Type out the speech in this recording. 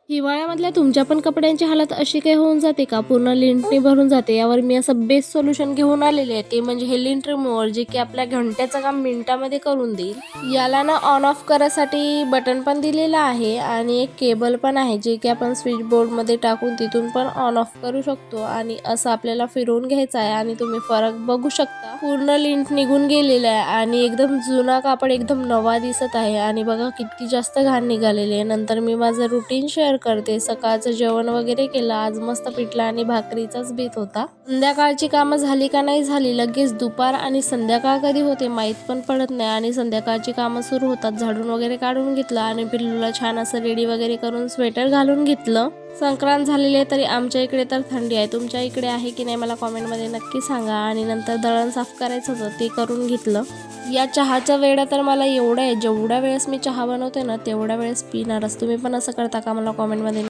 हिवाळ्यामधल्या तुमच्या पण कपड्यांची हालत अशी काही होऊन जाते का? पूर्ण लिंटनी भरून जाते. यावर मी असं बेस्ट सोल्युशन घेऊन आलेले आहे. ते म्हणजे हे लिंट रिमूव्हर, जे की आपल्या घंट्याचं काम मिनिटामध्ये करून देईल. याला ना ऑन ऑफ करायसाठी बटन पण दिलेलं आहे आणि एक केबल पण आहे, जे की आपण स्विच बोर्डमध्ये टाकून तिथून पण ऑन ऑफ करू शकतो. आणि असं आपल्याला फिरवून घ्यायचं आहे आणि तुम्ही फरक बघू शकता. पूर्ण लिंट निघून गेलेला आहे आणि एकदम जुना कापड एकदम नवा दिसत आहे. आणि बघा किती जास्त घाण निघालेली आहे. नंतर मी माझं रुटीन शेअर करते. सकाळचं जेवण वगैरे केलं. आज मस्त पिठलं आणि भाकरीचाच बेत होता. संध्याकाळची कामं झाली का नाही झाली, लगेच दुपार आणि संध्याकाळ कधी होते माहीत पण पडत नाही. आणि संध्याकाळची कामं सुरू होतात. झाडून वगैरे काढून घेतलं आणि पिल्लूला छान असं रेडी वगैरे करून स्वेटर घालून घेतलं. संक्रांत झालेली आहे तरी आमच्या इकडे तर थंडी आहे. तुमच्या इकडे आहे की नाही मला कॉमेंटमध्ये नक्की सांगा. आणि नंतर दळण साफ करायचं होतं, ते करून घेतलं. या चहाचा वेळ तर मला एवढा आहे, जेवढ्या वेळेस मी चहा बनवते ना तेवढ्या वेळेस पिणारच. तुम्ही पण असं करता का? मला कॉमेंटमध्ये